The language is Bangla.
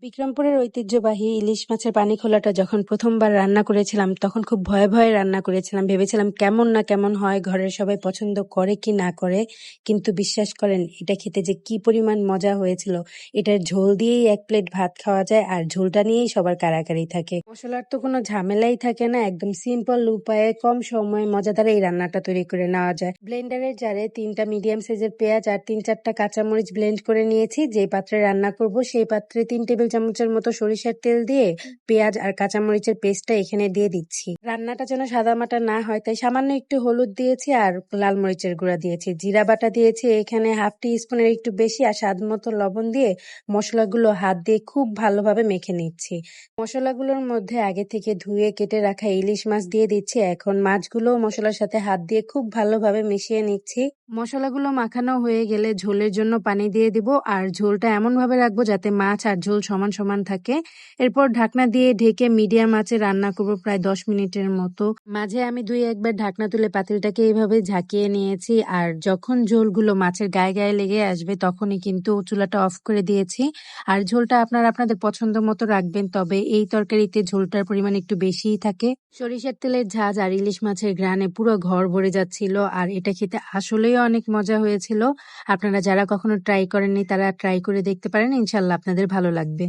বিক্রমপুরের ঐতিহ্যবাহী ইলিশ মাছের পানিখোলাটা যখন প্রথমবার রান্না করেছিলাম তখন খুব ভয়ে ভয়ে রান্না করেছিলাম। ভেবেছিলাম কেমন না কেমন হয়, ঘরের সবাই পছন্দ করে কি না করে। কিন্তু বিশ্বাস করেন, এটা খেতে যে কি পরিমাণ মজা হয়েছিল! এটার ঝোল দিয়েই ১ প্লেট ভাত খাওয়া যায়, আর ঝোলটা নিয়েই সবার কাড়াকাড়ি থাকে। মসলার তো কোনো ঝামেলাই থাকে না, একদম সিম্পল উপায়ে কম সময়ে মজাদার এই রান্নাটা তৈরি করে নেওয়া যায়। ব্লেন্ডারের জারে ৩টা মিডিয়াম সাইজের পেঁয়াজ আর ৩-৪টা কাঁচামরিচ ব্লেন্ড করে নিয়েছি। যে পাত্রে রান্না করব সেই পাত্রে ৩ টেবিল চামচের মতো সরিষার তেল দিয়ে পেঁয়াজ আর কাঁচামরিচের পেস্টটা এখানে দিয়ে দিচ্ছি। রান্নাটা যেন সাদামাটা না হয় তাই সামান্য একটু হলুদ দিয়েছি আর লাল মরিচের গুঁড়া দিয়েছি, জিরা বাটা দিয়েছি এখানে 1/2 টি-স্পুনের একটু বেশি, আর স্বাদ মতো লবণ দিয়ে মশলাগুলো হাত দিয়ে খুব ভালোভাবে মেখে নিচ্ছি। মশলাগুলোর মধ্যে আগে থেকে ধুয়ে কেটে রাখা ইলিশ মাছ দিয়ে দিচ্ছি। এখন মাছগুলো মশলার সাথে হাত দিয়ে খুব ভালোভাবে মিশিয়ে নিচ্ছি। মশলাগুলো মাখানো হয়ে গেলে ঝোলের জন্য পানি দিয়ে দিব, আর ঝোলটা এমনভাবে রাখবো যাতে মাছ আর ঝোল সমান সমান থাকে। এরপর ঢাকনা দিয়ে ঢেকে মিডিয়াম আঁচে রান্না করব প্রায় 10 মিনিটের মতো। মাঝে আমি 2-1 বার ঢাকনা তুলে পাতিলটাকে এইভাবে ঝাঁকিয়ে নিয়েছি, আর যখন ঝোলগুলো মাছের গায়ে গায়ে লেগে আসবে তখনই কিন্তু চুলাটা অফ করে দিয়েছি। আর ঝোলটা আপনারা আপনাদের পছন্দ মতো রাখবেন, তবে এই তরকারিতে ঝোলটার পরিমাণ একটু বেশিই থাকে। সরিষার তেলের ঝাঁঝ আর ইলিশ মাছের ঘ্রাণে পুরো ঘর ভরে যাচ্ছিল, আর এটা খেতে আসলেই অনেক মজা হয়েছিল। আপনারা যারা কখনো ট্রাই করেননি তারা ট্রাই করে দেখতে পারেন, ইনশাল্লাহ আপনাদের ভালো লাগবে।